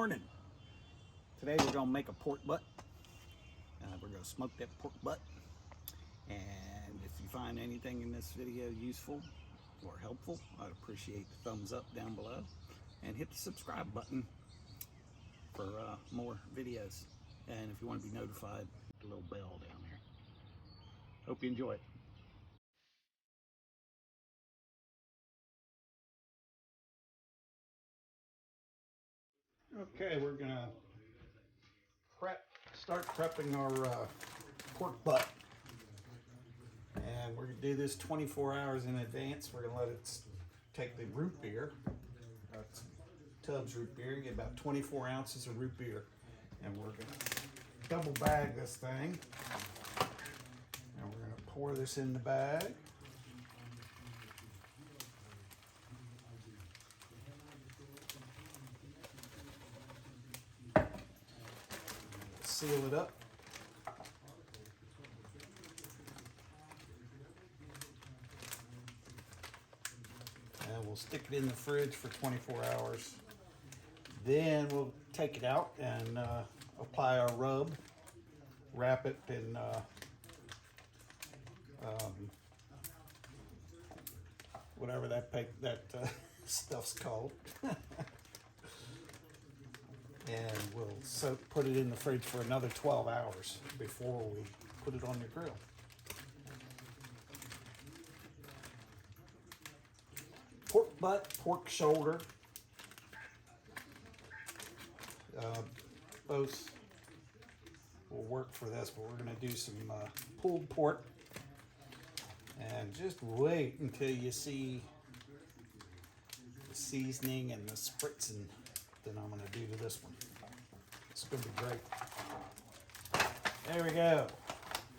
morning. Today we're going to make a pork butt. We're going to smoke that pork butt. And if you find anything in this video useful or helpful, I'd appreciate the thumbs up down below. And hit the subscribe button for more videos. And if you want to be notified, hit the little bell down there. Hope you enjoy it. Okay, we're gonna start prepping our pork butt, and we're gonna do this 24 hours in advance. We're gonna let it take the root beer, Tubbs root beer, get about 24 ounces of root beer, and we're gonna double bag this thing, and we're gonna pour this in the bag. Seal it up. And we'll stick it in the fridge for 24 hours. Then we'll take it out and apply our rub. Wrap it in whatever that stuff's called. And we'll put it in the fridge for another 12 hours before we put it on the grill. Pork butt, pork shoulder, both will work for this, but we're going to do some pulled pork. And just wait until you see the seasoning and the spritzing that I'm going to do to this one. It's going to be great. There we go.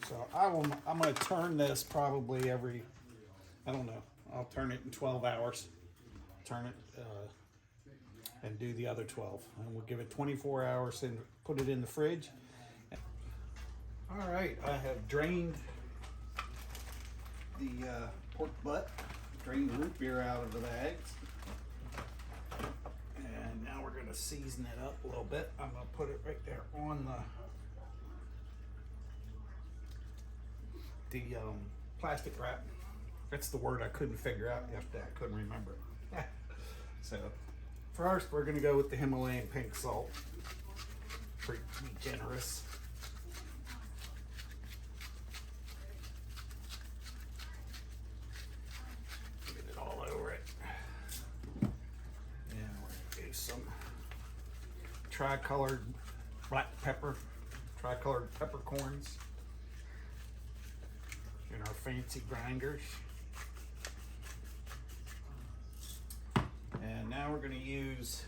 So I'm going to turn this probably every, I don't know, I'll turn it in 12 hours. Turn it and do the other 12. And we'll give it 24 hours and put it in the fridge. All right, I have drained the pork butt, drained the root beer out of the bags. And now we're going to season it up a little bit. I'm going to put it right there on the plastic wrap. That's the word I couldn't figure out yesterday. I couldn't remember it. So first we're going to go with the Himalayan pink salt. Pretty generous. Get it all over it. And we're going to do some tricolored black pepper, tricolored peppercorns in our fancy grinders. And now we're going to use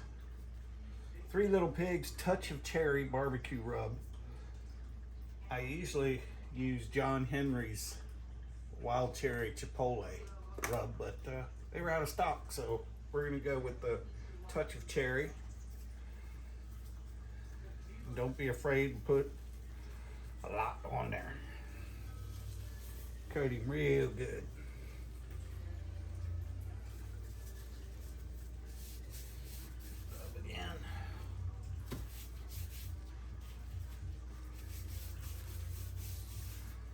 Three Little Pigs Touch of Cherry barbecue rub. I usually use John Henry's wild cherry chipotle rub, but they were out of stock, so we're going to go with the Touch of Cherry. Don't be afraid to put a lot on there. Coat him real good. Rub it in.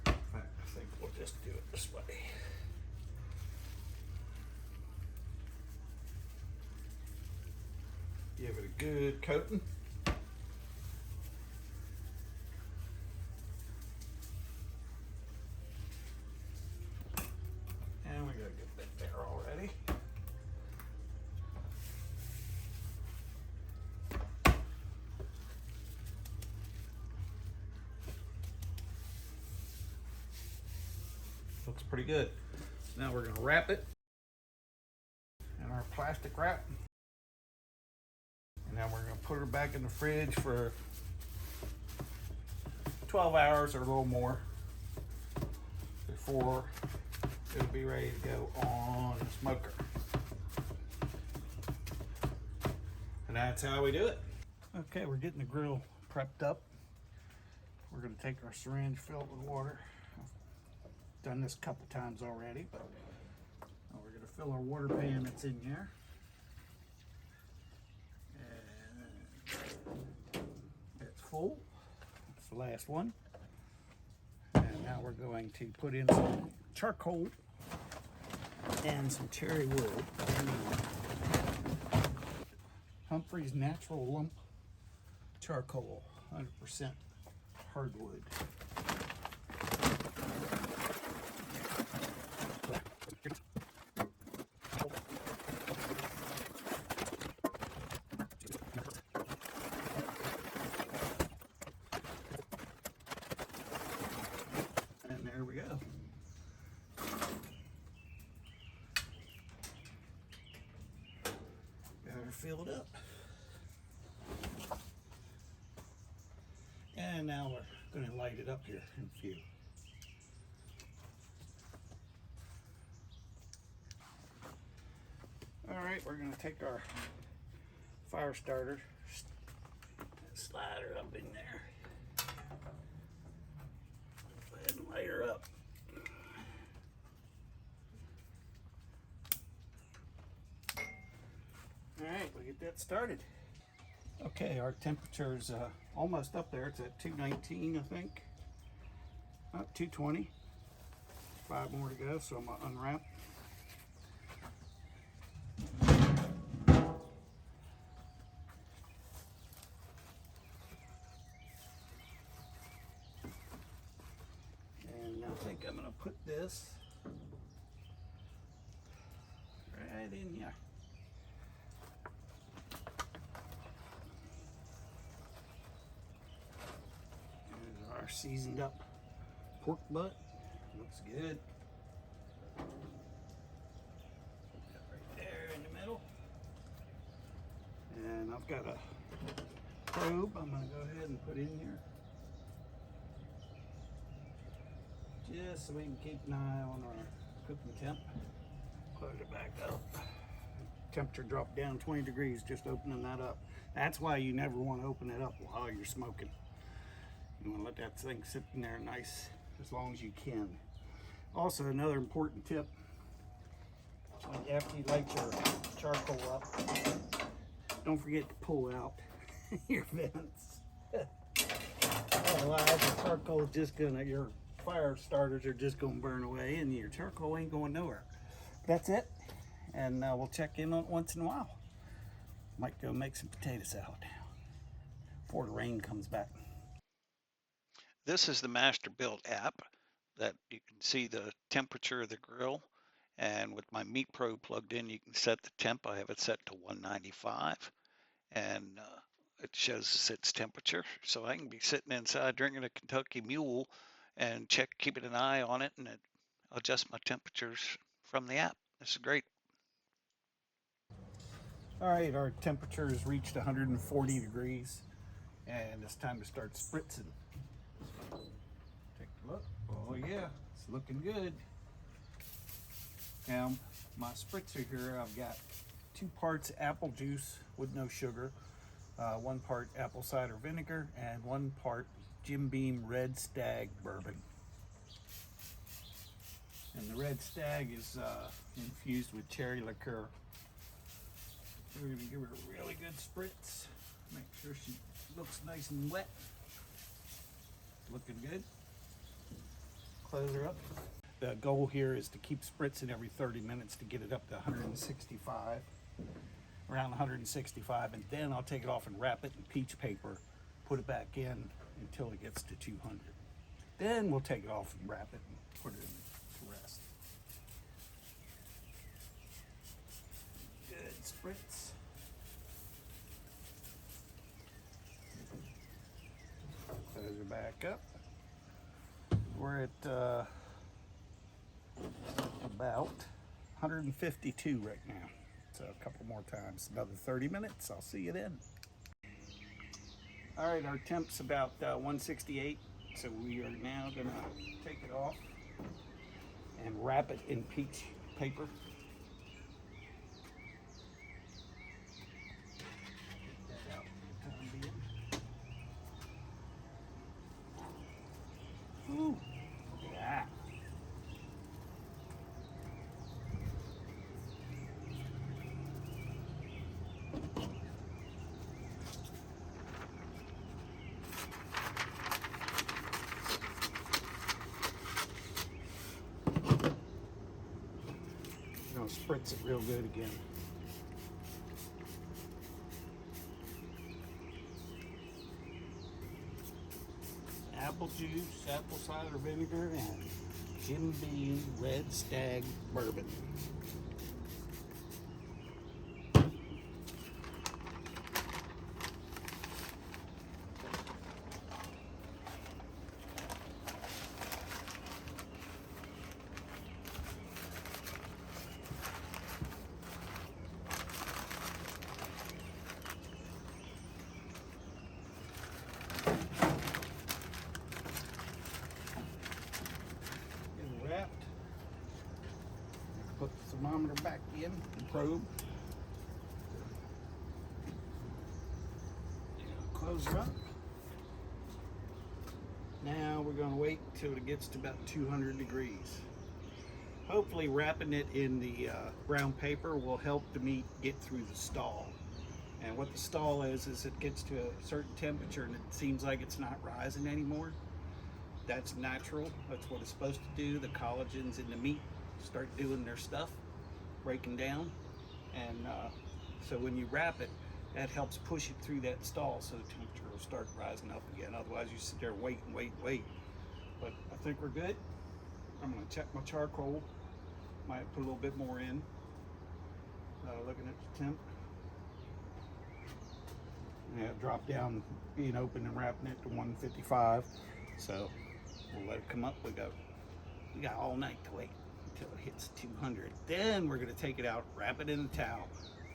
In fact, I think we'll just do it this way. Give it a good coating. Looks pretty good. Now we're going to wrap it in our plastic wrap. And now we're going to put her back in the fridge for 12 hours or a little more before it'll be ready to go on the smoker. And that's how we do it. Okay, we're getting the grill prepped up. We're going to take our syringe filled with water. Done this a couple times already, but we're going to fill our water pan that's in here. And full. That's the last one. And now we're going to put in some charcoal and some cherry wood. Humphrey's Natural Lump Charcoal, 100% hardwood. And there we go. Got her filled up. And now we're going to light it up here in a few. All right, we're going to take our fire starter, slide her up in there. Go ahead and light her up. All right, we'll get that started. Okay, our temperature's almost up there. It's at 219, I think. Oh, 220. 5 more to go, so I'm gonna unwrap. And I think I'm gonna put this right in here. Our seasoned up pork butt. Looks good. Put that right there in the middle. And I've got a probe I'm going to go ahead and put in here. Just so we can keep an eye on our cooking temp. Close it back up. Temperature dropped down 20 degrees just opening that up. That's why you never want to open it up while you're smoking. You want to let that thing sit in there nice as long as you can. Also, another important tip, after you light your charcoal up, don't forget to pull out your vents. Otherwise, the charcoal is just gonna, your fire starters are just gonna burn away and your charcoal ain't going nowhere. That's it, and we'll check in on it once in a while. Might go make some potato salad before the rain comes back. This is the Masterbuilt app that you can see the temperature of the grill, and with my meat probe plugged in, you can set the temp. I have it set to 195, and it shows its temperature. So I can be sitting inside drinking a Kentucky Mule and keeping an eye on it, and adjust my temperatures from the app. This is great. All right, our temperature has reached 140 degrees, and it's time to start spritzing. Take a look. Oh yeah, it's looking good. Now, my spritzer here, I've got 2 parts apple juice with no sugar, 1 part apple cider vinegar, and 1 part Jim Beam Red Stag bourbon. And the Red Stag is infused with cherry liqueur. We're going to give her a really good spritz. Make sure she looks nice and wet. Looking good. Close her up. The goal here is to keep spritzing every 30 minutes to get it up to 165, around 165, and then I'll take it off and wrap it in peach paper, put it back in until it gets to 200. Then we'll take it off and wrap it and put it in to rest. Good spritz. Close her back up. We're at about 152 right now. So a couple more times, another 30 minutes. I'll see you then. All right, our temp's about 168. So we are now gonna take it off and wrap it in peach paper. Get that out for the time being. Ooh, look at that. spritz it real good again. Apple juice, apple cider vinegar, and Jim Beam Red Stag bourbon. Wrapped. Put the thermometer back in the probe. Close her up. Now we're going to wait till it gets to about 200 degrees. Hopefully wrapping it in the brown paper will help the meat get through the stall. And what the stall is it gets to a certain temperature and it seems like it's not rising anymore. That's natural. That's what it's supposed to do. The collagens in the meat start doing their stuff, breaking down. And so when you wrap it, that helps push it through that stall so the temperature will start rising up again. Otherwise you sit there wait and wait and wait. But I think we're good. I'm going to check my charcoal. Might put a little bit more in. Looking at the temp. Yeah, drop down being open and wrapping it to 155. So we'll let it come up. We got all night to wait until it hits 200. Then we're going to take it out, wrap it in a towel,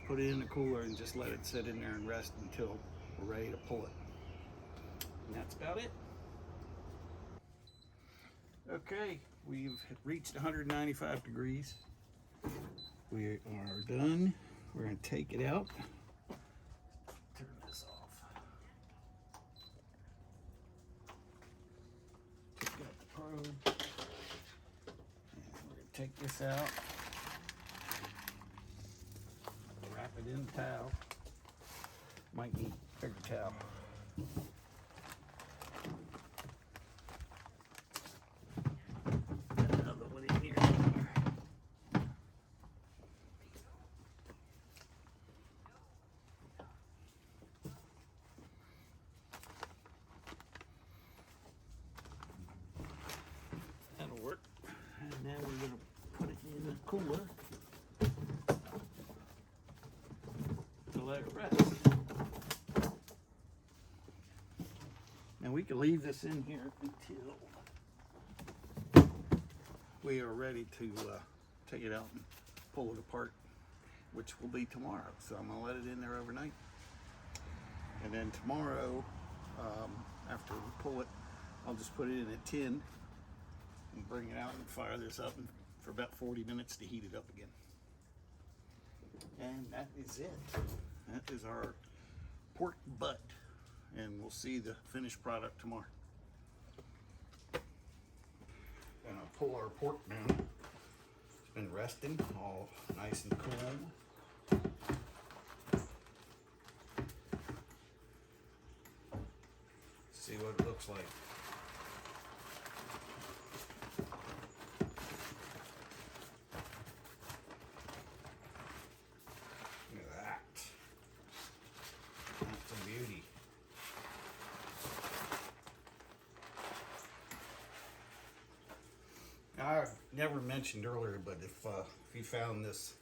put it in the cooler, and just let it sit in there and rest until we're ready to pull it. And that's about it. Okay, we've reached 195 degrees. We are done. We're going to take it out. Turn this off. Take out the probe. And we're going to take this out. Wrap it in the towel. Might need a bigger towel. Got another one in here somewhere. That'll work. And then we're going to put it in the cooler to let it rest. And we can leave this in here until we are ready to take it out and pull it apart, which will be tomorrow. So I'm going to let it in there overnight. And then tomorrow, after we pull it, I'll just put it in a tin and bring it out and fire this up for about 40 minutes to heat it up again. And that is it. That is our pork butt. And we'll see the finished product tomorrow. And I'll pull our pork now. It's been resting, all nice and cool. See what it looks like. Look at that. That's a beauty. I never mentioned earlier, but if you found this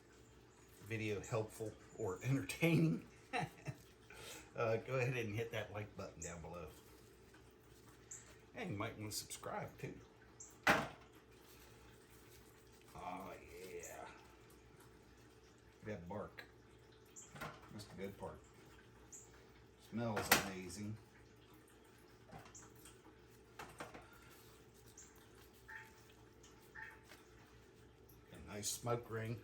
video helpful or entertaining, go ahead and hit that like button down below. And you might want to subscribe too. Oh yeah. That bark. That's the good part. Smells amazing. A nice smoke ring.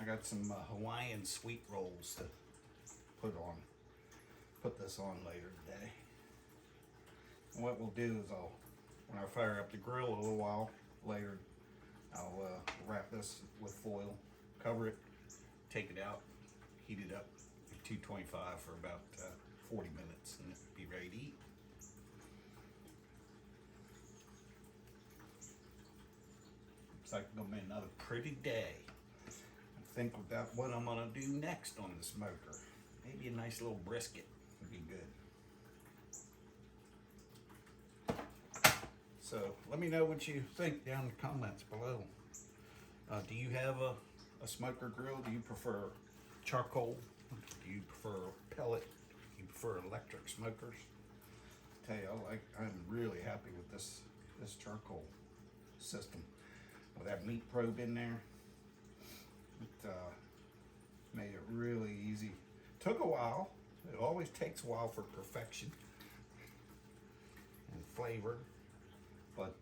I got some Hawaiian sweet rolls to put this on later today. And what we'll do is when I fire up the grill a little while later, I'll wrap this with foil, cover it, take it out, heat it up, and 225 for about 40 minutes and it'll be ready to eat. Looks like it's gonna be another pretty day. I think about what I'm gonna do next on the smoker. Maybe a nice little brisket would be good. So let me know what you think down in the comments below. Do you have a smoker grill? Do you prefer charcoal? Do you prefer pellet? Do you prefer electric smokers? I tell you, I'm really happy with this charcoal system. With that meat probe in there, it made it really easy. Took a while. It always takes a while for perfection and flavor, but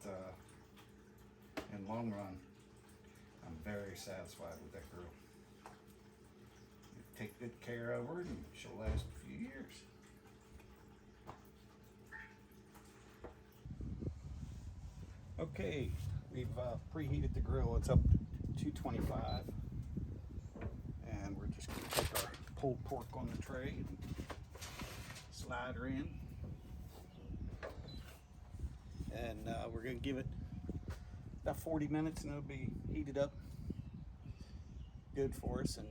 in long run, I'm very satisfied with that grill. You take good care of her and she'll last a few years. Okay, we've preheated the grill. It's up to 225. And we're just going to take our pulled pork on the tray and slide her in. And we're going to give it about 40 minutes and it'll be heated up good for us and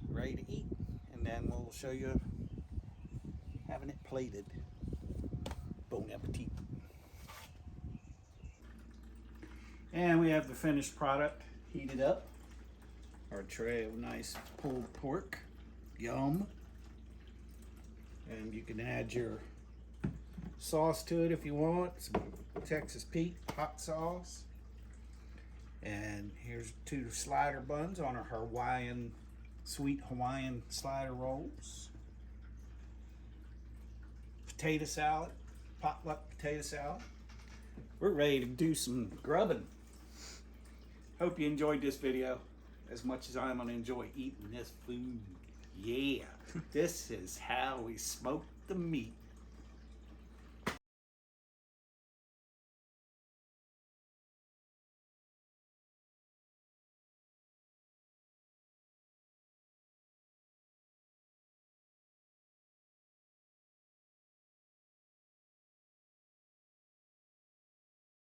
ready to eat. And then we'll show you having it plated. Bon appetit. And we have the finished product heated up. Our tray of nice pulled pork. Yum. And you can add your sauce to it if you want. Some Texas Pete hot sauce. And here's 2 slider buns on our sweet Hawaiian slider rolls. Potato salad, potluck potato salad. We're ready to do some grubbing. Hope you enjoyed this video as much as I'm gonna enjoy eating this food. Yeah, this is how we smoke the meat.